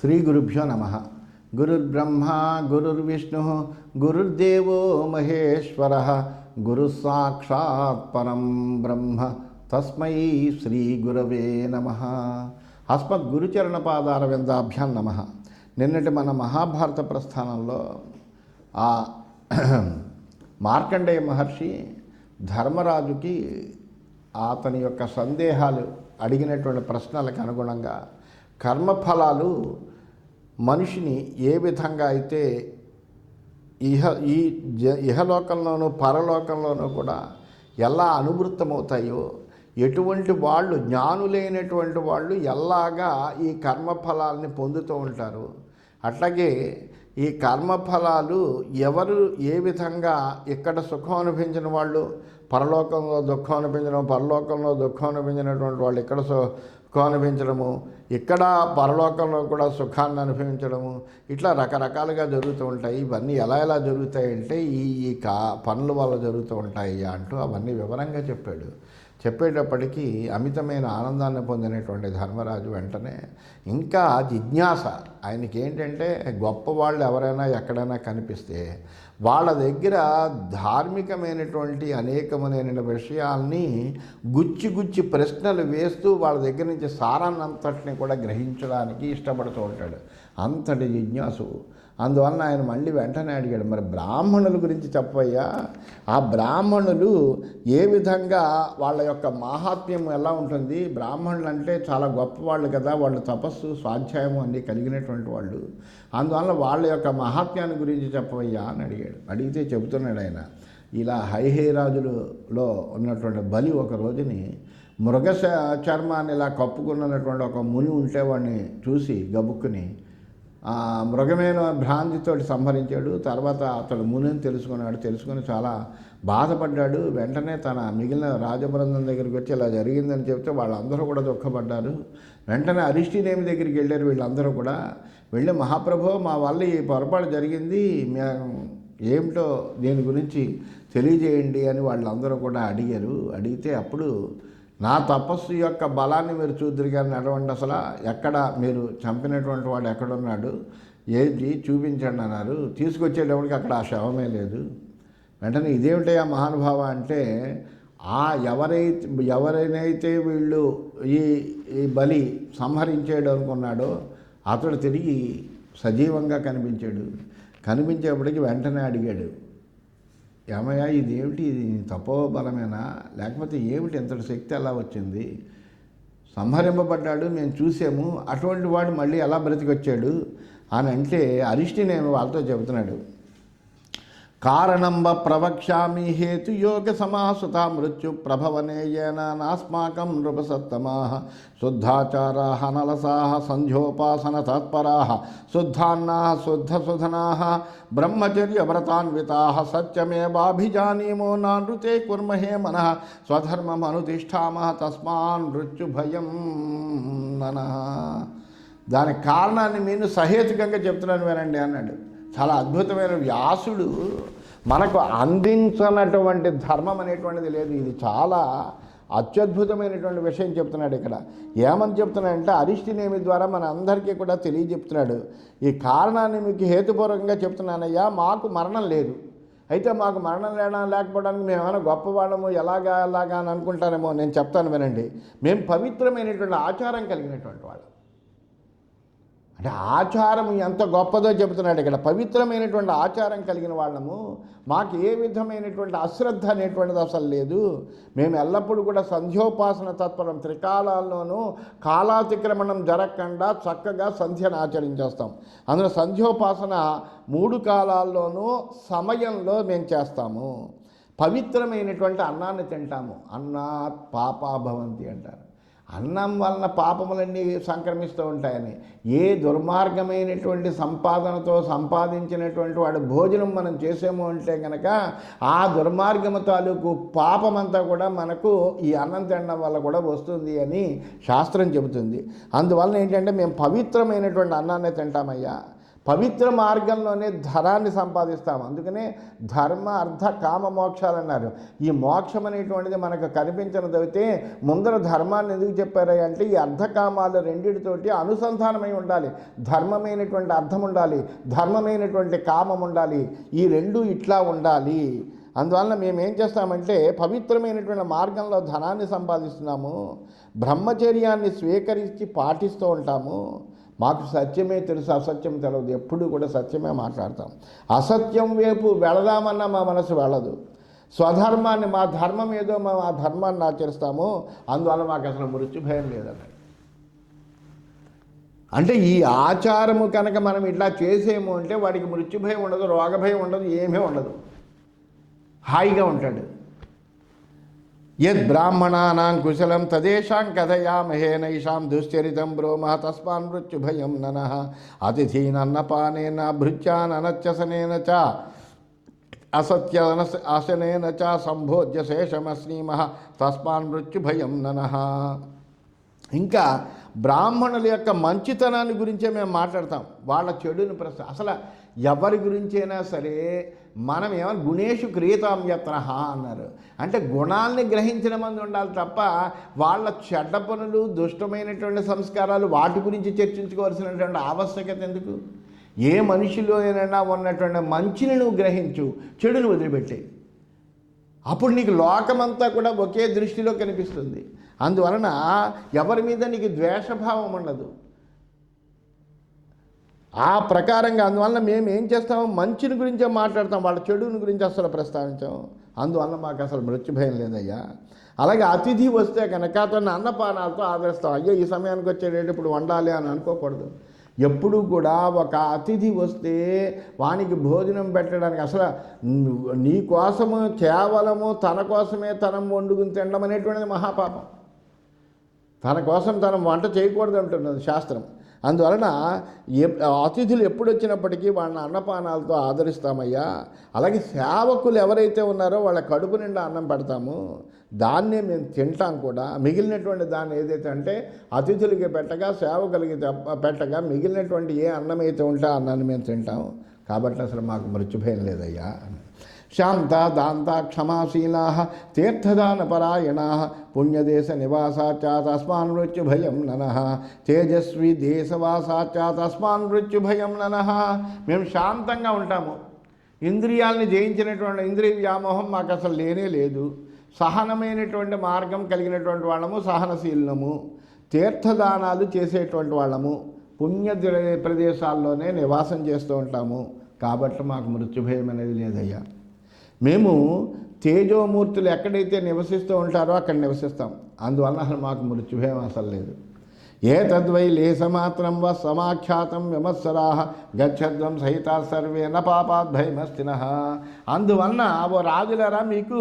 శ్రీ గురుభ్యో నమ. గురుర్బ్రహ్మ గురుర్విష్ణు గురుర్దేవో మహేశ్వర గురుః సాక్షాత్ పరం బ్రహ్మ తస్మై శ్రీ గురవే నమ. అస్మద్ గురుచరణ పాదారవిందాభ్యాం నమ. నిన్నటి మన మహాభారత ప్రస్థానంలో ఆ మార్కండేయ మహర్షి ధర్మరాజుకి అతని యొక్క సందేహాలు అడిగినటువంటి ప్రశ్నలకు అనుగుణంగా కర్మఫలాలు మనిషిని ఏ విధంగా అయితే ఇహలోకంలోనూ పరలోకంలోనూ కూడా ఎలా అనువృత్తమవుతాయో, ఎటువంటి వాళ్ళు జ్ఞానులైనటువంటి వాళ్ళు ఎలాగా ఈ కర్మఫలాలని పొందుతూ ఉంటారు, అట్లాగే ఈ కర్మఫలాలు ఎవరు ఏ విధంగా ఇక్కడ సుఖం అనిపించిన వాళ్ళు పరలోకంలో దుఃఖం అనిపించడం, పరలోకంలో దుఃఖం అనిపించినటువంటి వాళ్ళు ఇక్కడ సుఖం అనిపించడము, ఇక్కడ పరలోకంలో కూడా సుఖాన్ని అనుభవించడము, ఇట్లా రకరకాలుగా జరుగుతూ ఉంటాయి. ఇవన్నీ ఎలా జరుగుతాయంటే ఈ పనుల వల్ల జరుగుతూ ఉంటాయి అంటూ అవన్నీ వివరంగా చెప్పేటప్పటికీ అమితమైన ఆనందాన్ని పొందినటువంటి ధర్మరాజు వెంటనే ఇంకా జిజ్ఞాస ఆయనకి ఏంటంటే, గొప్పవాళ్ళు ఎవరైనా ఎక్కడైనా కనిపిస్తే వాళ్ళ దగ్గర ధార్మికమైనటువంటి అనేకమైన విషయాల్ని గుచ్చి ప్రశ్నలు వేస్తూ వాళ్ళ దగ్గర నుంచి సారాన్నంతటిని కూడా గ్రహించడానికి ఇష్టపడుతూ ఉంటాడు. అంతటి జిజ్ఞాసు. అందువలన ఆయన మళ్ళీ వెంటనే అడిగాడు, మరి బ్రాహ్మణుల గురించి చెప్పయ్యా, ఆ బ్రాహ్మణులు ఏ విధంగా వాళ్ళ యొక్క మాహాత్మ్యం ఎలా ఉంటుంది, బ్రాహ్మణులు అంటే చాలా గొప్పవాళ్ళు కదా, వాళ్ళు తపస్సు స్వాధ్యాయము అన్నీ కలిగినటువంటి వాళ్ళు, అందువల్ల వాళ్ళ యొక్క మహాత్మ్యాన్ని గురించి చెప్పవయ్యా అని అడిగాడు. అడిగితే చెబుతున్నాడు ఆయన, ఇలా హైహేరాజులలో ఉన్నటువంటి బలి ఒక రోజుని మృగ చర్మాన్ని ఇలా కప్పుకున్నటువంటి ఒక ముని ఉంటే వాడిని చూసి గబుక్కుని మృగమైన భ్రాంతితోటి సంహరించాడు. తర్వాత అతడు మునిని తెలుసుకుని చాలా బాధపడ్డాడు. వెంటనే తన మిగిలిన రాజబృందం దగ్గరికి వచ్చి ఇలా జరిగిందని చెప్తే వాళ్ళందరూ కూడా దుఃఖపడ్డారు. వెంటనే అరిష్టినేమి దగ్గరికి వెళ్ళారు వీళ్ళందరూ కూడా. వెళ్ళి, మహాప్రభో, మా వల్ల ఈ పొరపాటు జరిగింది, ఏమిటో దీని గురించి తెలియజేయండి అని వాళ్ళందరూ కూడా అడిగారు. అడిగితే అప్పుడు, నా తపస్సు యొక్క బలాన్ని మీరు చూద్దరు కానీ నడవండి, అసలు ఎక్కడ మీరు చంపినటువంటి వాడు ఎక్కడున్నాడు, ఏది చూపించండి అన్నారు. తీసుకొచ్చేటప్పటికి అక్కడ ఆ శవమే లేదు. వెంటనే ఇదేమిటా మహానుభావ అంటే, ఎవరైతే వీళ్ళు ఈ బలి సంహరించేయడం అనుకున్నాడో అతడు తిరిగి సజీవంగా కనిపించేప్పటికి వెంటనే అడిగాడు, ఏమయ్యా ఇదేమిటి, ఇది తపోబలమేనా, లేకపోతే ఏమిటి, ఎంతటి శక్తి ఎలా వచ్చింది, సంహరింపబడ్డాడు మేము చూసాము, అటువంటి వాడు మళ్ళీ ఎలా బ్రతికొచ్చాడు అని అంటే, అరిష్టినేమి వాళ్ళతో చెబుతున్నాడు. కారణంబ ప్రవక్ష్యామి హేతు యోగ సమాసుత మృత్యు ప్రభవనేయేన నాస్మాకం నృపసత్తమాః శుద్ధాచారాః నలసాః సంధ్యోపాసన తత్పరాః శుద్ధాన్నాః శుద్ధసుధనాః బ్రహ్మచర్య వ్రతాన్వితాః సత్యమేవాభిజానీమో నానృతే కుర్మహే మనః స్వధర్మమనుతిష్ఠామః తస్మాన్ మృత్యుభయం ననః. దానికి కారణాన్ని నేను సహేతుకంగా చెప్తున్నాను వినండి అన్నాడు. చాలా అద్భుతమైన వ్యాసుడు మనకు అందించినటువంటి ధర్మం అనేటువంటిది లేదు. ఇది చాలా అత్యద్భుతమైనటువంటి విషయం చెప్తున్నాడు ఇక్కడ. ఏమని చెప్తున్నాడంటే, అరిష్టినేమి ద్వారా మన అందరికీ కూడా తెలియజెప్తున్నాడు. ఈ కారణాన్ని మీకు హేతుపూర్వకంగా చెప్తున్నానయ్యా, మాకు మరణం లేదు, అయితే మాకు మరణం లేకపోవడానికి మేము ఏమైనా గొప్పవాళ్ళము ఎలాగా అని అనుకుంటారేమో. నేను చెప్తాను వినండి. మేము పవిత్రమైనటువంటి ఆచారం కలిగినటువంటి వాళ్ళు. అంటే ఆచారం ఎంత గొప్పదో చెబుతున్నాడు ఇక్కడ. పవిత్రమైనటువంటి ఆచారం కలిగిన వాళ్ళము, మాకు ఏ విధమైనటువంటి అశ్రద్ధ అనేటువంటిది అసలు లేదు. మేము ఎల్లప్పుడూ కూడా సంధ్యోపాసన తత్పరం, త్రికాలాల్లోనూ కాలాతిక్రమణం జరగకుండా చక్కగా సంధ్యను ఆచరించేస్తాం. అందులో సంధ్యోపాసన 3 కాలాల్లోనూ సమయంలో మేము చేస్తాము. పవిత్రమైనటువంటి అన్నాన్ని తింటాము. అన్నాత్ పాపాభవంతి అంటారు. అన్నం వలన పాపములన్నీ సంక్రమిస్తూ ఉంటాయని. ఏ దుర్మార్గమైనటువంటి సంపాదనతో సంపాదించినటువంటి వాడు భోజనం మనం చేసాము అంటే కనుక ఆ దుర్మార్గము తాలూకు పాపమంతా కూడా మనకు ఈ అన్నం తినడం వల్ల కూడా వస్తుంది అని శాస్త్రం చెబుతుంది. అందువలన ఏంటంటే, మేము పవిత్రమైనటువంటి అన్నాన్ని తింటామయ్యా. పవిత్ర మార్గంలోనే ధనాన్ని సంపాదిస్తాం. అందుకనే ధర్మ అర్థ కామ మోక్షాలు అన్నారు. ఈ మోక్షం అనేటువంటిది మనకు కనిపించినదైతే ముందర ధర్మాన్ని ఎందుకు చెప్పారు అంటే ఈ అర్ధకామాలు రెండిటితోటి అనుసంధానమై ఉండాలి. ధర్మమైనటువంటి అర్థం ఉండాలి, ధర్మమైనటువంటి కామం ఉండాలి. ఈ రెండు ఇట్లా ఉండాలి. అందువలన మేమేం చేస్తామంటే పవిత్రమైనటువంటి మార్గంలో ధనాన్ని సంపాదిస్తున్నాము, బ్రహ్మచర్యాన్ని స్వీకరించి పాటిస్తూ ఉంటాము. మాకు సత్యమే తెలుసు, అసత్యం తెలియదు. ఎప్పుడు కూడా సత్యమే మాట్లాడతాం. అసత్యం వైపు వెళదామన్నా మా మనసు వెళ్ళదు. స్వధర్మాన్ని, మా ధర్మం ఏదో మేము ఆ ధర్మాన్ని ఆచరిస్తాము. అందువల్ల మాకు అసలు మృత్యు భయం లేదన్నాడు. అంటే ఈ ఆచారము కనుక మనం ఇట్లా చేసేము అంటే వాడికి మృత్యు భయం ఉండదు, రోగ భయం ఉండదు, ఏమీ ఉండదు, హాయిగా ఉంటాడు. యద్ బ్రాహ్మణానాం కుశలం తదేషాం కథయామహే నైషాం దుశ్చరితం బ్రోమః తస్మాన్ మృత్యుభయం ననః అతిథీనన్నపానేన భృత్యాననత్యసనేన చ అసత్యనశనేన చ సంభోజ్య శేషమస్నీమః తస్మాన్ మృత్యుభయం ననః. ఇంకా బ్రాహ్మణుల యొక్క మంచితనాన్ని గురించే మేము మాట్లాడతాం, వాళ్ళ చెడుని అసలు ఎవరి గురించైనా సరే మనం ఏమన్నా గుణేషు క్రియతాం యత్న అన్నారు. అంటే గుణాలని గ్రహించిన మంది ఉండాలి తప్ప వాళ్ళ చెడ్డ పనులు, దుష్టమైనటువంటి సంస్కారాలు వాటి గురించి చర్చించుకోవాల్సినటువంటి ఆవశ్యకత ఎందుకు? ఏ మనిషిలో అయినా ఉన్నటువంటి మంచిని నువ్వు గ్రహించు, చెడుని వదిలిపెట్టే. అప్పుడు నీకు లోకమంతా కూడా ఒకే దృష్టిలో కనిపిస్తుంది. అందువలన ఎవరి మీద నీకు ద్వేషభావం ఉండదు. ఆ ప్రకారంగా అందువలన మేము ఏం చేస్తాము, మంచిని గురించే మాట్లాడతాం, వాళ్ళ చెడుని గురించి అసలు ప్రస్తావించాం. అందువలన మాకు అసలు మృత్యు భయం లేదయ్యా. అలాగే అతిథి వస్తే కనుక అతన్ని అన్నపానాలతో ఆదరిస్తాం. అయ్యో ఈ సమయానికి వచ్చేటప్పుడు ఇప్పుడు వండాలి అని అనుకోకూడదు. ఎప్పుడు కూడా ఒక అతిథి వస్తే వానికి భోజనం పెట్టడానికి అసలు నీ కోసము కేవలము తన కోసమే తనం వండుకుని తినడం అనేటువంటిది మహాపాపం. తన కోసం తనం వంట చేయకూడదు అంటున్నది శాస్త్రం. అందువలన అతిథులు ఎప్పుడు వచ్చినప్పటికీ వాళ్ళని అన్నపానాలతో ఆదరిస్తామయ్యా. అలాగే సేవకులు ఎవరైతే ఉన్నారో వాళ్ళ కడుపు నిండా అన్నం పెడతాము, దాన్నే మేము తింటాం కూడా. మిగిలినటువంటి దాన్ని ఏదైతే అంటే అతిథులకి పెట్టగా, సేవకులకి పెట్టగా మిగిలినటువంటి ఏ అన్నం అయితే ఉంటే ఆ అన్నాన్ని మేము తింటాం. కాబట్టి అసలు మాకు మృత్యుభయం లేదయ్యా. శాంత దాంత క్షమాశీలా తీర్థదానపరాయణా పుణ్యదేశ నివాసాచ తస్మాన్ మృత్యుభయం ననః తేజస్వి దేశవాసాచ తస్మాన్ మృత్యుభయం ననః. మేము శాంతంగా ఉంటాము, ఇంద్రియాలని జయించినటువంటి ఇంద్రియ వ్యామోహం మాకు అసలు లేనే లేదు. సహనమైనటువంటి మార్గం కలిగినటువంటి వాళ్ళము, సహనశీలము, తీర్థదానాలు చేసేటువంటి వాళ్ళము, పుణ్య ప్రదేశాల్లోనే నివాసం చేస్తూ ఉంటాము. కాబట్టి మాకు మృత్యుభయం అనేది లేదయ్యా. మేము తేజోమూర్తులు ఎక్కడైతే నివసిస్తూ ఉంటారో అక్కడ నివసిస్తాం. అందువల్ల అసలు మాకు మృత్యుభయం అసలు లేదు. ఏ తద్వై లేసమాత్రం వ సమాఖ్యాతం విమత్సరాః గచ్చద్వం సహితా సర్వే న పాపాద్ భయమస్తినః. అందువలన ఓ రాజులారా, మీకు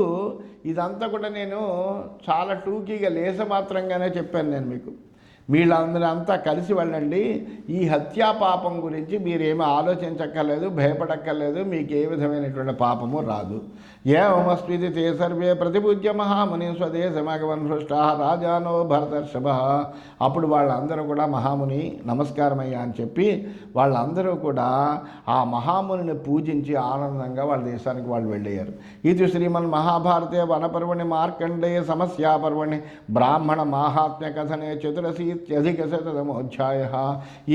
ఇదంతా కూడా నేను చాలా టూకీగా లేసమాత్రంగానే చెప్పాను. నేను మీకు వీళ్ళందరూ అంతా కలిసి వెళ్ళండి. ఈ హత్యా పాపం గురించి మీరేమీ ఆలోచించక్కర్లేదు, భయపడక్కర్లేదు. మీకు ఏ విధమైనటువంటి పాపము రాదు. ఏమస్మితి తే సర్వే ప్రతిపూజ్య మహాముని స్వదేశమగవన్ హృష్టా రాజానో భరతర్షభ. అప్పుడు వాళ్ళందరూ కూడా మహాముని నమస్కారమయ్యా అని చెప్పి వాళ్ళందరూ కూడా ఆ మహామునిని పూజించి ఆనందంగా వాళ్ళ దేశానికి వాళ్ళు వెళ్ళయ్యారు. ఇది శ్రీమన్ మహాభారతే వనపర్వణి మార్కండేయ సమస్యాపర్వణి బ్రాహ్మణ మాహాత్మ్య కథనే చతురశీత్యధిక శతమోధ్యాయ.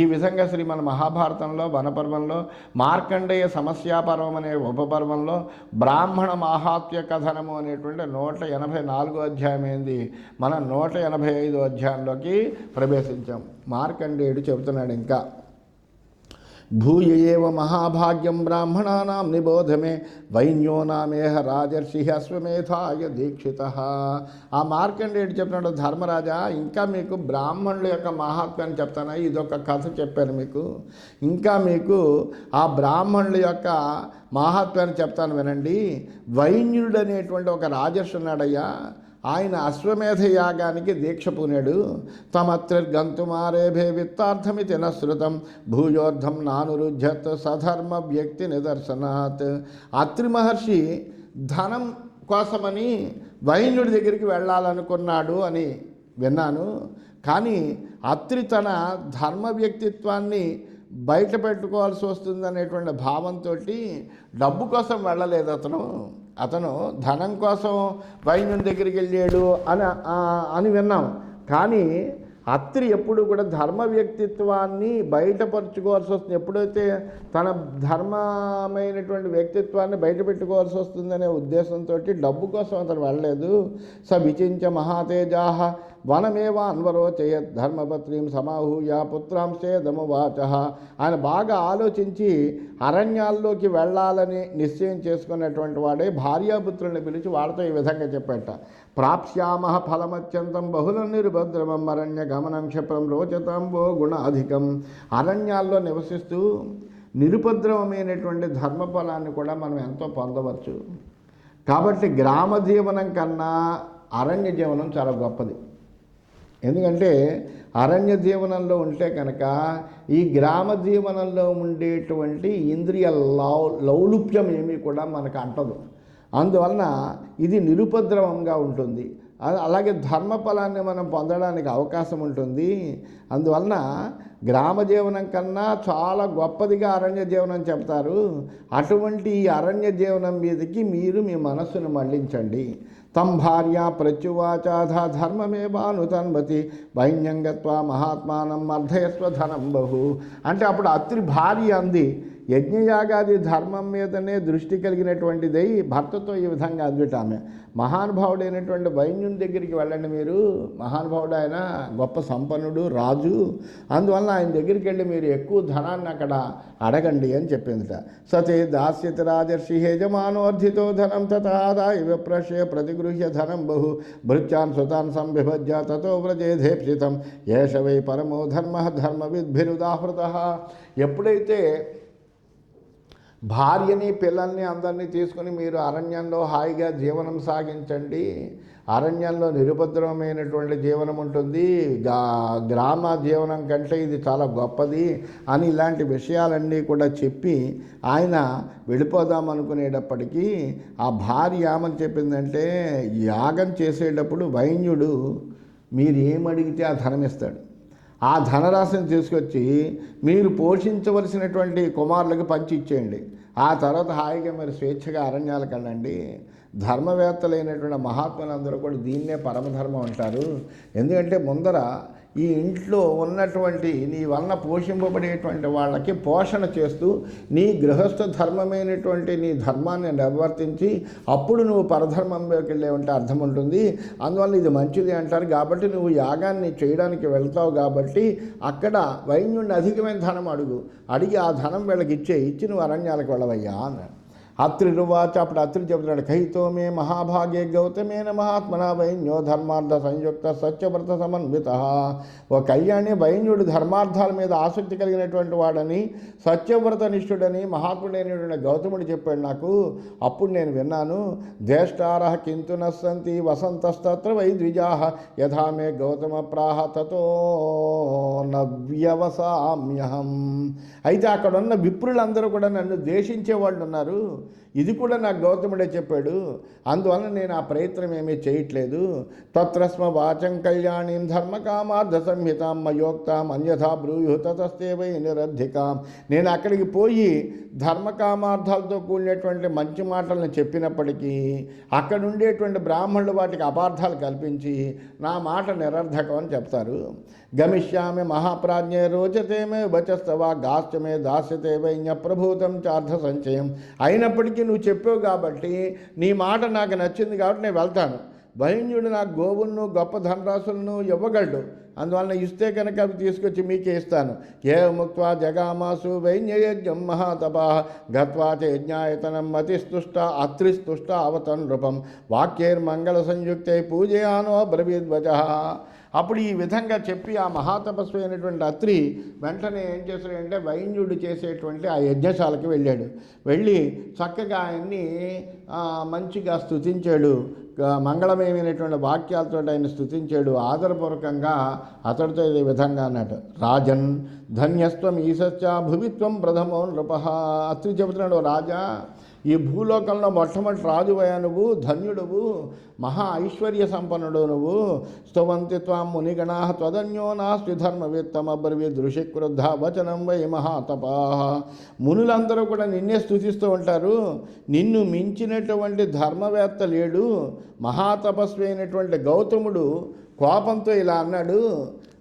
ఈ విధంగా శ్రీమన్ మహాభారతంలో వనపర్వంలో మార్కండేయ సమస్యాపర్వం అనే ఉపపర్వంలో బ్రాహ్మణ మాహాత్మ్య కథనము అనేటువంటి 184 అధ్యాయం ఏంది, మనం 185 అధ్యాయంలోకి ప్రవేశించాం. మార్కండేయుడు చెబుతున్నాడు ఇంకా, భూయ ఏవ మహాభాగ్యం బ్రాహ్మణానాం నిబోధమే వైన్యో నామేహ రాజర్షి అశ్వమేధాయ దీక్షితః. ఆ మార్కండేయుడు చెప్పినాడు, ధర్మరాజా ఇంకా మీకు బ్రాహ్మణుల యొక్క మహాత్మ్యాన్ని చెప్తాను. ఇదొక కథ చెప్పాను మీకు. ఇంకా మీకు ఆ బ్రాహ్మణుల యొక్క మహాత్మ్యాన్ని చెప్తాను వినండి. వైన్యుడు అనేటువంటి ఒక రాజర్షి ఉన్నాడయ్యా. ఆయన అశ్వమేధ యాగానికి దీక్ష పూనాడు. తమత్రిర్గంతుమారేభే విత్తార్థమితి నశ్రుతం భూయోర్ధం నానురుధ్యత్ సధర్మ వ్యక్తి నిదర్శనాత్. అత్రి మహర్షి ధనం కోసమని వైన్యుడి దగ్గరికి వెళ్ళాలనుకున్నాడు అని విన్నాను. కానీ అత్రి తన ధర్మ వ్యక్తిత్వాన్ని బయట పెట్టుకోవాల్సి వస్తుంది అనేటువంటి భావంతో డబ్బు కోసం వెళ్ళలేదు అతను ధనం కోసం వైద్యుని దగ్గరికి వెళ్ళాడు అని విన్నాం. కానీ అత్రి ఎప్పుడు కూడా ధర్మ వ్యక్తిత్వాన్ని బయటపరచుకోవాల్సి వస్తుంది. ఎప్పుడైతే తన ధర్మమైనటువంటి వ్యక్తిత్వాన్ని బయట పెట్టుకోవాల్సి వస్తుందనే ఉద్దేశంతో డబ్బు కోసం అతను వెళ్ళలేదు. స విచించ మహాతేజాహ వనమేవ అన్వరోచయత్ ధర్మపత్రీం సమాహూయ పుత్రాంశేదమువాచ. ఆయన బాగా ఆలోచించి అరణ్యాల్లోకి వెళ్ళాలని నిశ్చయం చేసుకున్నటువంటి వాడే భార్యాపుత్రుల్ని పిలిచి వాడితో ఈ విధంగా చెప్పాట. ప్రాప్స్యామ ఫలమత్యంతం బహుళం నిరుభద్రమం అరణ్య గమనం క్షిప్రం రోచతాంబో గుణాధికం. అరణ్యాల్లో నివసిస్తూ నిరుపద్రవమైనటువంటి ధర్మఫలాన్ని కూడా మనం ఎంతో పొందవచ్చు. కాబట్టి గ్రామ జీవనం కన్నా అరణ్య జీవనం చాలా గొప్పది. ఎందుకంటే అరణ్య జీవనంలో ఉంటే కనుక ఈ గ్రామ జీవనంలో ఉండేటువంటి ఇంద్రియ లౌలుప్యం ఏమీ కూడా మనకు అంటదు. అందువలన ఇది నిరుపద్రవంగా ఉంటుంది. అలాగే ధర్మఫలాన్ని మనం పొందడానికి అవకాశం ఉంటుంది. అందువలన గ్రామ జీవనం కన్నా చాలా గొప్పదిగా అరణ్య జీవనం చెప్తారు. అటువంటి ఈ అరణ్య జీవనం మీదకి మీరు మీ మనస్సును మళ్లించండి. తం భార్య ప్రత్యువాచాధ ధర్మమేవానుతన్మతి వైన్యంగత్వా మహాత్మానం అర్ధయస్వ ధనం బహు. అంటే అప్పుడు అత్రి భార్య అంది, యజ్ఞయాగాది ధర్మం మీదనే దృష్టి కలిగినటువంటిదై భర్తతో ఈ విధంగా అందుట ఆమె. మహానుభావుడైనటువంటి వైన్యుని దగ్గరికి వెళ్ళండి మీరు. మహానుభావుడు ఆయన గొప్ప సంపన్నుడు, రాజు. అందువల్ల ఆయన దగ్గరికి వెళ్ళి మీరు ఎక్కువ ధనాన్ని అక్కడ అడగండి అని చెప్పిందిట. సతే దాస్యతి రాజర్షి యజమానోర్ధితో ధనం తథాదాయ విప్రశ్య ప్రతిగృహ్య ధనం బహు భృత్యాన్ సుతాన్ సంవిభజ్య తతో వ్రజేధేప్సితం ఏష వై పరమో ధర్మ ధర్మవిద్భిరుదాహృత. ఎప్పుడైతే భార్యని పిల్లల్ని అందరినీ తీసుకుని మీరు అరణ్యంలో హాయిగా జీవనం సాగించండి, అరణ్యంలో నిరుపద్రవమైనటువంటి జీవనం ఉంటుంది, గ్రామ జీవనం కంటే ఇది చాలా గొప్పది అని ఇలాంటి విషయాలన్నీ కూడా చెప్పి ఆయన వెళ్ళిపోదాం అనుకునేటప్పటికీ ఆ భార్య ఏమని చెప్పిందంటే, యాగం చేసేటప్పుడు వైన్యుడు మీరు ఏమడిగితే ఆ ధనం ఇస్తాడు. ఆ ధనరాశిని తీసుకొచ్చి మీరు పోషించవలసినటువంటి కుమారులకు పంచి ఇచ్చేయండి. ఆ తర్వాత హాయిగా మీరు స్వేచ్ఛగా అరణ్యాలకు వెళ్ళండి. ధర్మవేత్తలైనటువంటి మహాత్ములందరూ కూడా దీన్నే పరమధర్మం అంటారు. ఎందుకంటే ముందర ఈ ఇంట్లో ఉన్నటువంటి నీ వలన పోషింపబడేటువంటి వాళ్ళకి పోషణ చేస్తూ నీ గృహస్థ ధర్మమైనటువంటి నీ ధర్మాన్ని నిర్వర్తించి అప్పుడు నువ్వు పరధర్మంలోకి వెళ్ళేవంటే అర్థం ఉంటుంది. అందువల్ల ఇది మంచిది అంటారు. కాబట్టి నువ్వు యాగాన్ని చేయడానికి వెళ్తావు కాబట్టి అక్కడ వైన్యుడిని అధికమైన ధనం అడిగి ఆ ధనం వీళ్ళకి ఇచ్చి నువ్వు అరణ్యాలకు వెళ్ళవయ్యా అన్నాడు. అత్రిరువాచ. అప్పుడు అత్రి చెబుతున్నాడు, కహితో మే మహాభాగ్య గౌతమేన మహాత్మన వైన్యో ధర్మార్థ సంయుక్త సత్యవ్రత సమన్విత. ఓ కళ్యాణి, వైన్యుడు ధర్మార్థాల మీద ఆసక్తి కలిగినటువంటి వాడని, సత్యవ్రత నిష్ఠుడని మహాత్ముడైనటువంటి గౌతముడు చెప్పాడు నాకు. అప్పుడు నేను విన్నాను. జ్యేష్ఠార కింతు నస్సంతి వసంతస్తత్ర వై ద్విజాః యథా మే గౌతమ ప్రాహ తతో నవ్యవసామ్యహం. అయితే అక్కడున్న విప్రులందరూ కూడా నన్ను ద్వేషించే వాళ్ళు ఉన్నారు. ఇది కూడా నాకు గౌతముడే చెప్పాడు. అందువలన నేను ఆ ప్రయత్నం ఏమీ చేయట్లేదు. తత్రస్మ వాచం కళ్యాణీం ధర్మకామార్థ సంహితాం మయోక్తాం అన్యథా బ్రూయు తతస్తే వై నిరర్ధికాం. నేను అక్కడికి పోయి ధర్మకామార్థాలతో కూడినటువంటి మంచి మాటలను చెప్పినప్పటికీ అక్కడ ఉండేటువంటి బ్రాహ్మణులు వాటికి అపార్థాలు కల్పించి నా మాట నిరర్ధకం అని చెప్తారు. గమిష్యామి మహాప్రాజ్ఞే రోచతే మే వచస్తవా గాశ్చమే దాస్యతే వైన్య ప్రభూతం చార్థ సంచయం. అయినప్పటికీ నువ్వు చెప్పావు కాబట్టి నీ మాట నాకు నచ్చింది కాబట్టి నేను వెళ్తాను. వైన్యుడు నాకు గోవులను గొప్ప ధనరాశులను ఇవ్వగలడు. అందువలన ఇస్తే కనుక అవి తీసుకొచ్చి మీకే ఇస్తాను. ఏ ముక్త్వా జగామాసు వైన్యయజ్ఞం మహాతపా గత్వా చ యజ్ఞాయతనం మతిస్తుష్ట అత్రిస్తుష్ట అవతన్ నృపం వాక్యైర్మంగళ సంయుక్తై పూజయానో బ్రవీద్వచ. అప్పుడు ఈ విధంగా చెప్పి ఆ మహాతపస్వి అయినటువంటి అత్రి వెంటనే ఏం చేశాడంటే వైన్యుడు చేసేటువంటి ఆ యజ్ఞశాలకు వెళ్ళాడు. వెళ్ళి చక్కగా ఆయన్ని మంచిగా స్తుతించాడు. మంగళమయమైనటువంటి వాక్యాలతో ఆయన స్తుతించాడు. ఆదరపూర్వకంగా అతడితో ఈ విధంగా అన్నాడు, రాజన్ ధన్యస్వం ఈశశ్చ భువిత్వం ప్రథమో నృప. అత్రి చెబుతున్నాడు, రాజా ఈ భూలోకంలో మొట్టమొదటి రాజువయ్యా నువ్వు, ధన్యుడువు, మహా ఐశ్వర్య సంపన్నుడు నువ్వు. స్తువంతి త్వాం మునిగణా త్వదన్యో నాస్తి ధర్మవేత్తమబ్రవీద్ ఋషిక్రుద్ధ వచనం వై మహాతపాః. మునులందరూ కూడా నిన్నే స్తుతిస్తూ ఉంటారు. నిన్ను మించినటువంటి ధర్మవేత్త లేడు. మహాతపస్వి అయినటువంటి గౌతముడు కోపంతో ఇలా అన్నాడు.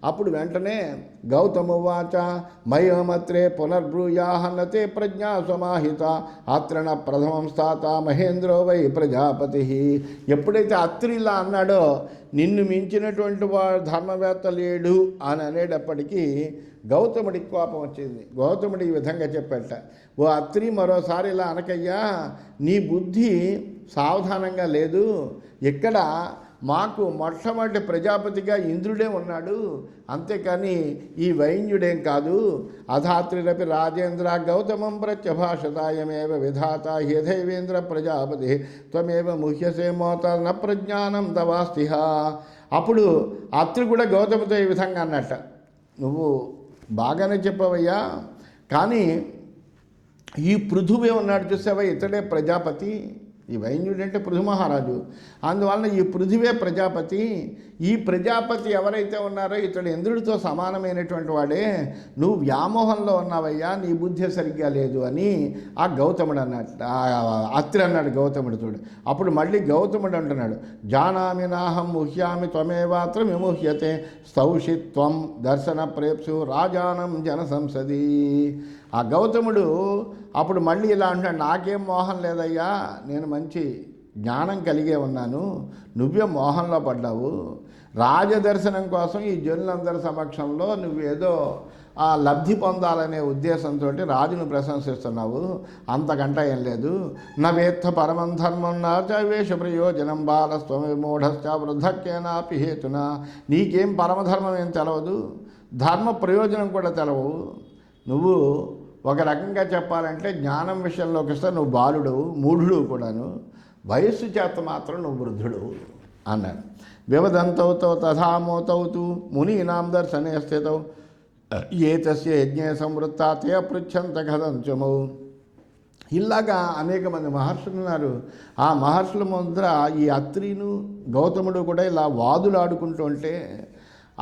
అప్పుడు వెంటనే గౌతమువాచ మయోమత్రే పునర్బ్రూయాహన్నతే ప్రజ్ఞా సమాహిత అత్రణ ప్రథమం స్థాత మహేంద్రో వై ప్రజాపతి. ఎప్పుడైతే అత్రి ఇలా అన్నాడో, నిన్ను మించినటువంటి వాడు ధర్మవేత్త లేడు అని అనేటప్పటికీ గౌతముడికి కోపం వచ్చింది. గౌతముడు ఈ విధంగా చెప్పాట, ఓ అత్రి మరోసారి ఇలా అనకయ్యా, నీ బుద్ధి సావధానంగా లేదు. ఇక్కడ మాకు మొట్టమొదటి ప్రజాపతిగా ఇంద్రుడే ఉన్నాడు, అంతేకాని ఈ వైన్యుడేం కాదు. అధాత్రిరపి రాజేంద్ర గౌతమం ప్రత్యభాషతాయమేవ విధాత హ్యధైవేంద్ర ప్రజాపతి త్వమేవ ముహ్యసే మోత న ప్రజ్ఞానం తవాస్తిహ. అప్పుడు అత్రి కూడా గౌతమితో ఈ విధంగా అన్నట్ట, నువ్వు బాగానే చెప్పవయ్యా, కానీ ఈ పృథువే ఉన్నాడు చూసావా, ఇతడే ప్రజాపతి. ఈ వైన్యుడు అంటే పృథు మహారాజు, అందువలన ఈ పృథివే ప్రజాపతి. ఈ ప్రజాపతి ఎవరైతే ఉన్నారో ఇతడు ఇంద్రుడితో సమానమైనటువంటి వాడే. నువ్వు వ్యామోహంలో ఉన్నావయ్యా, నీ బుద్ధి సరిగ్గా లేదు అని ఆ గౌతముడు అన్నట్టు, అత్రి అన్నాడు గౌతముడితో. అప్పుడు మళ్ళీ గౌతముడు అంటున్నాడు, జానామి నాహం ముహ్యామి త్వమేవాత్ర విముహ్యతే స్తౌషిత్వం దర్శన ప్రేప్సు రాజానం జన సంసది. ఆ గౌతముడు అప్పుడు మళ్ళీ ఇలా అంటున్నాడు, నాకేం మోహం లేదయ్యా, నేను మంచి జ్ఞానం కలిగే ఉన్నాను, నువ్వే మోహంలో పడ్డావు. రాజదర్శనం కోసం ఈ జనులందరి సమక్షంలో నువ్వేదో ఆ లబ్ధి పొందాలనే ఉద్దేశంతో రాజును ప్రశంసిస్తున్నావు, అంతకంటే ఏం లేదు. నవేత్త పరమం ధర్మం నాచవేష ప్రయోజనం బాలస్వమి మూఢశ్చ వృద్ధక్యేనాపి హేతున. నీకేం పరమధర్మం ఏం తెలవదు, ధర్మ ప్రయోజనం కూడా తెలవు. నువ్వు ఒక రకంగా చెప్పాలంటే జ్ఞానం విషయంలోకి వస్తే నువ్వు బాలుడు, మూఢుడు కూడాను, వయస్సు చేత మాత్రం నువ్వు వృద్ధుడు అన్నాడు. వ్యవదంతౌతో తథామోతౌతు మునీనాం దర్శనే స్థితౌ ఏతస్య యజ్ఞే సంవృత్తా తే అపృచ్ఛంత కథంచమౌ. ఇలాగా అనేక మంది మహర్షులు ఉన్నారు. ఆ మహర్షుల ముందర ఈ అత్రిను గౌతముడు కూడా ఇలా వాదులు ఆడుకుంటూ ఉంటే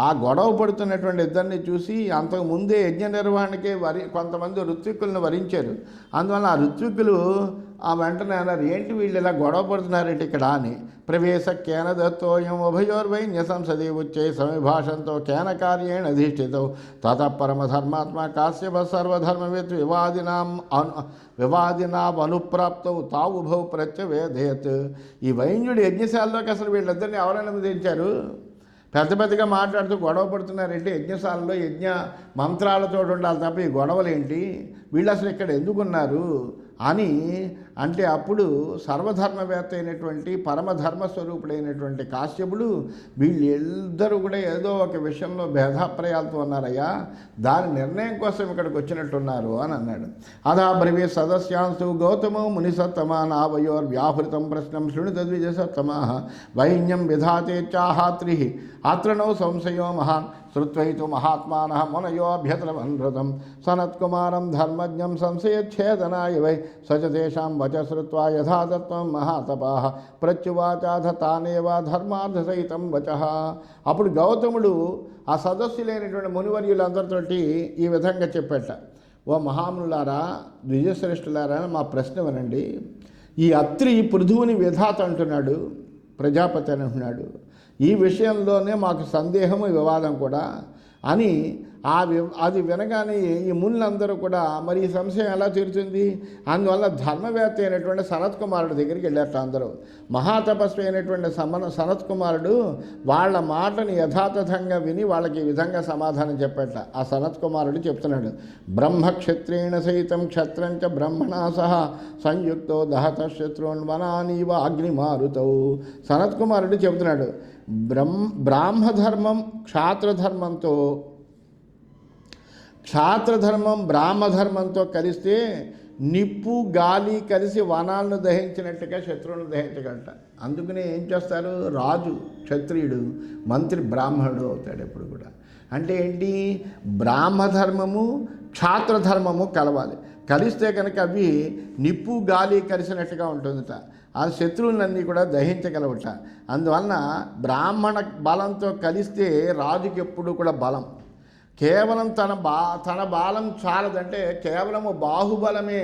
ఆ గొడవ పడుతున్నటువంటి ఇద్దరిని చూసి అంతకుముందే యజ్ఞ నిర్వహణకే కొంతమంది ఋత్విక్కులను వరించారు. అందువల్ల ఆ ఋత్విక్కులు ఆ వెంటనే అన్నారు, ఏంటి వీళ్ళు ఇలా గొడవ పడుతున్నారేంటి ఇక్కడ అని. ప్రవేశ కేన దత్తోయం ఉభయోర్వైన్య సంసది ఉచ్చై సమిభాషంతో కేన కార్యేణ అధిష్ఠితౌ తత పరమధర్మాత్మ కాశ్యప సర్వధర్మవేత్ వివాదినామనుప్రాప్తౌ తావుభౌ ప్రత్యవేదయత్. ఈ వైన్యుడు యజ్ఞశాలలోకి అసలు వీళ్ళిద్దరిని ఎవరైనా అనుమతించారు? పెద్ద పెద్దగా మాట్లాడుతూ గొడవ పడుతున్నారంటే యజ్ఞశాలలో యజ్ఞ మంత్రాలతో ఉండాలి తప్ప ఈ గొడవలేంటి, వీళ్ళు అసలు ఇక్కడ ఎందుకున్నారు అని అంటే అప్పుడు సర్వధర్మవేత్త అయినటువంటి పరమధర్మస్వరూపుడైనటువంటి కాశ్యపుడు వీళ్ళిద్దరూ కూడా ఏదో ఒక విషయంలో భేదాప్రయాలతో ఉన్నారయ్యా, దాని నిర్ణయం కోసం ఇక్కడికి వచ్చినట్టున్నారు అని అన్నాడు. అదా బ్రవీ సదస్యాంస్తు గౌతమో మునిసత్తమా నావయోర్ వ్యాహృతం ప్రశ్నం శృణు తద్విజసత్తమా వైన్యం విధాతే చాహాత్రి ఆత్రణో సంశయో మహాన్ శ్రుత్వైతు మహాత్మానః మునయోభ్యతరవన్ృతం సనత్కుమారం ధర్మజ్ఞం సంశయచ్ఛేదనాయ వై సచ తేషాం వచ శ్రుత్వా యథాతత్వం మహాతపాః ప్రత్యువాచాథ తానేవ ధర్మార్థసహితం వచః. అప్పుడు గౌతముడు ఆ సదస్సులైనటువంటి మునివర్యులందరితోటి ఈ విధంగా చెప్పేట, ఓ మహామునులారా, ద్విజశ్రేష్ఠులారా, మా ప్రశ్న వినండి. ఈ అత్రి పృథువుని విధాత అంటున్నాడు, ప్రజాపతి అని అంటున్నాడు. ఈ విషయంలోనే మాకు సందేహము వివాదం కూడా అని అది వినగానే ఈ మునులందరూ కూడా మరి ఈ సంశయం ఎలా తీరుతుంది? అందువల్ల ధర్మవేత్త అయినటువంటి సనత్ కుమారుడు దగ్గరికి వెళ్ళారట అందరూ. మహాతపస్వి అయినటువంటి సనత్ కుమారుడు వాళ్ళ మాటని యథాతథంగా విని వాళ్ళకి ఈ విధంగా సమాధానం చెప్పేట. ఆ సనత్ కుమారుడు చెప్తున్నాడు, బ్రహ్మక్షత్రేణ సహితం క్షత్రంచ బ్రహ్మణా సహ సంయుక్తో దహత శత్రున్వనానీవ అగ్నిమారుతౌ. సనత్ కుమారుడు చెబుతున్నాడు, బ్రాహ్మధర్మం క్షాత్రధర్మం బ్రాహ్మధర్మంతో కలిస్తే నిప్పు గాలి కలిసి వనాలను దహించినట్టుగా శత్రువులను దహించగలట. అందుకనే ఏం చేస్తారు, రాజు క్షత్రియుడు, మంత్రి బ్రాహ్మణుడు అవుతాడు ఎప్పుడు కూడా. అంటే ఏంటి, బ్రాహ్మధర్మము క్షాత్రధర్మము కలవాలి. కలిస్తే కనుక అవి నిప్పు గాలి కలిసినట్టుగా ఉంటుందట. ఆ శత్రువులన్నీ కూడా దహించగలవట. అందువలన బ్రాహ్మణ బలంతో కలిస్తే రాజుకి ఎప్పుడు కూడా బలం. కేవలం తన బాలం చాలదంటే కేవలము బాహుబలమే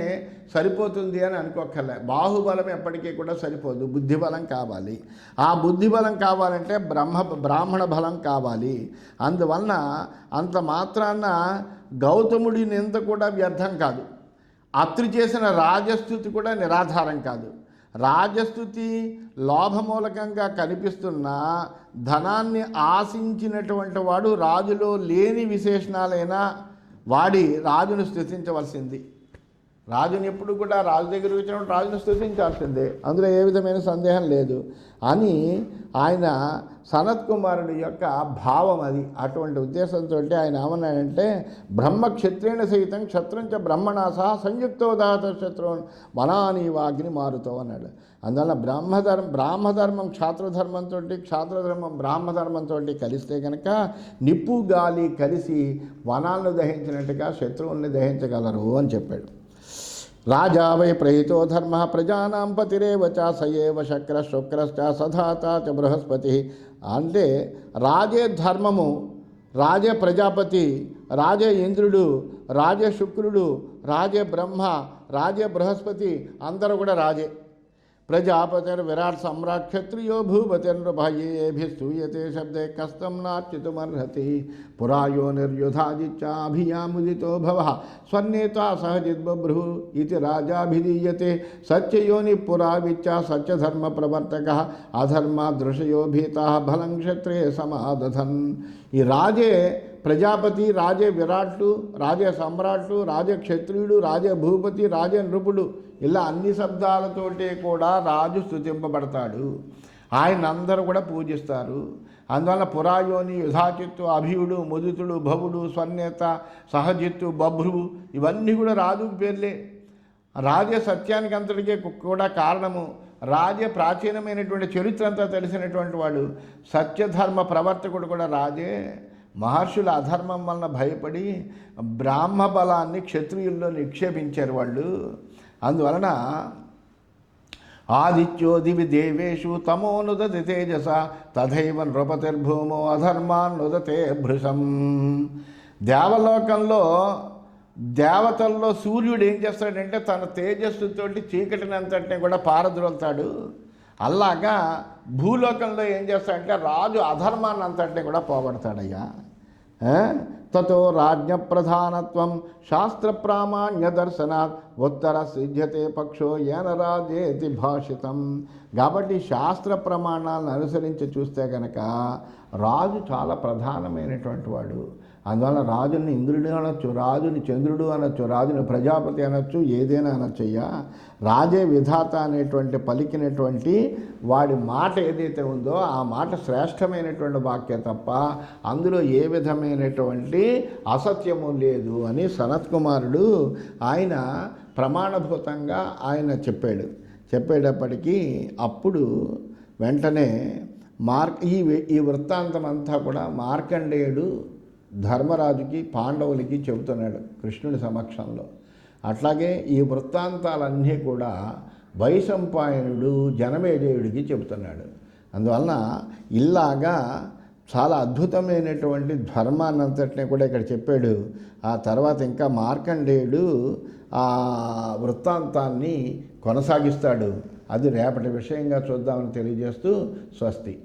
సరిపోతుంది అని అనుకోకర్లే. బాహుబలం ఎప్పటికీ కూడా సరిపోదు, బుద్ధిబలం కావాలి. ఆ బుద్ధిబలం కావాలంటే బ్రాహ్మణ బలం కావాలి. అందువలన అంత మాత్రాన గౌతముడి నింద కూడా వ్యర్థం కాదు, అత్రి చేసిన రాజస్థుతి కూడా నిరాధారం కాదు. రాజస్థుతి లోభమూలకంగా కనిపిస్తున్న ధనాన్ని ఆశించినటువంటి వాడు రాజులో లేని విశేషణాలైనా వాడి రాజును స్తుతించవలసింది. రాజుని ఎప్పుడు కూడా రాజు దగ్గరికి వచ్చినప్పుడు రాజును స్తుతించాల్సిందే, అందులో ఏ విధమైన సందేహం లేదు అని ఆయన సనత్ కుమారుడి యొక్క భావం అది. అటువంటి ఉద్దేశంతో ఆయన ఏమన్నాడంటే బ్రహ్మ క్షత్రేణ సహితం క్షత్రంచ బ్రహ్మణా సహా సంయుక్తో దాత శత్రువున్ మనాని వాగ్ని మారుతో అన్నాడు. అందువల్ల బ్రాహ్మధర్మం క్షాత్రధర్మంతో, క్షాత్రధర్మం బ్రాహ్మధర్మంతో కలిస్తే కనుక నిప్పు గాలి కలిసి వనాలను దహించినట్టుగా శత్రువుల్ని దహించగలరు అని చెప్పాడు. రాజా వై ప్రహితో ధర్మ ప్రజానాం పతిరేవ చ సయేవ శక్ర శుక్రశ్చ సధాత చ బృహస్పతి. అంటే రాజే ధర్మము, రాజే ప్రజాపతి, రాజే ఇంద్రుడు, రాజే శుక్రుడు, రాజే బ్రహ్మ, రాజే బృహస్పతి, అందరూ కూడా రాజే. ప్రజాపతిర్ విరాట్ సమ్రాట్ క్షత్రియో భూపతిర్నృభయేభిస్తూయతే శబ్దే కస్తం నార్చితుమర్హతి. పురాయో నిర్యుధాదిత్యాభియాముదితో భవః స్వర్ణేతా సహజిద్బభ్రుః ఇతి రాజాభిధీయతే. సత్యయోని పురావిచ్చ సత్యధర్మ ప్రవర్తకః అధర్మాదృశయో భీతాః బలం క్షత్రే సమాదధన్. ఈ రాజే ప్రజాపతి, రాజే విరాట్లు, రాజే సమ్రాట్లు, రాజే క్షత్రియుడు, రాజే భూపతి, రాజే నృపుడు, ఇలా అన్ని శబ్దాలతోటి కూడా రాజు స్తుతింపబడతాడు. ఆయన అందరూ కూడా పూజిస్తారు. అందువల్ల పురాయోని, యుధాచిత్తు, అభియుడు, ముదితుడు, భవుడు, స్వర్ణేత, సహజిత్తు, బభ్రువు ఇవన్నీ కూడా రాజుకు పేర్లే. రాజే సత్యానికి అంతటికీ కూడా కారణము. రాజే ప్రాచీనమైనటువంటి చరిత్ర అంతా తెలిసినటువంటి వాడు. సత్యధర్మ ప్రవర్తకుడు కూడా రాజే. మహర్షుల అధర్మం వలన భయపడి బ్రాహ్మ బలాన్ని క్షత్రియుల్లో నిక్షేపించారు వాళ్ళు. అందువలన ఆదిత్యో దివి దేవేషు తమోనుదతి తేజస తథైవ నృపతిర్భూమో అధర్మాన్నుదతే భృశం. దేవలోకంలో దేవతల్లో సూర్యుడు ఏం చేస్తాడంటే తన తేజస్సుతోటి చీకటిని అంతటిని కూడా పారద్రోలుతాడు. అలాగా భూలోకంలో ఏం చేస్తాడంటే రాజు అధర్మాన్ని అంతటిని కూడా పోగొడతాడయ్యా. తతో రాజ్ఞ ప్రధానత్వం శాస్త్ర ప్రామాణ్య దర్శనాత్ ఉత్తర సిద్ధ్యతే పక్షో ఏన రాజేతి భాషితం. కాబట్టి శాస్త్ర ప్రమాణాలను అనుసరించి చూస్తే కనుక రాజు చాలా ప్రధానమైనటువంటి వాడు. అందువల్ల రాజుని ఇంద్రుడు అనొచ్చు, రాజుని చంద్రుడు అనొచ్చు, రాజుని ప్రజాపతి అనొచ్చు, ఏదైనా అనొచ్చయ్యా. రాజే విధాత అనేటువంటి పలికినటువంటి వాడి మాట ఏదైతే ఉందో ఆ మాట శ్రేష్టమైనటువంటి వాక్యం తప్ప అందులో ఏ విధమైనటువంటి అసత్యము లేదు అని సనత్ కుమారుడు ఆయన ప్రమాణభూతంగా ఆయన చెప్పేటప్పటికీ అప్పుడు వెంటనే ఈ వృత్తాంతం అంతా కూడా మార్కండేయుడు ధర్మరాజుకి పాండవులకి చెబుతున్నాడు కృష్ణుడి సమక్షంలో. అట్లాగే ఈ వృత్తాంతాలన్నీ కూడా వైశంపాయనుడు జనమేజయుడికి చెబుతున్నాడు. అందువలన ఇలాగా చాలా అద్భుతమైనటువంటి ధర్మాన్నంతటినీ కూడా ఇక్కడ చెప్పాడు. ఆ తర్వాత ఇంకా మార్కండేయుడు ఆ వృత్తాంతాన్ని కొనసాగిస్తాడు. అది రేపటి విషయంగా చూద్దామని తెలియజేస్తూ స్వస్తి.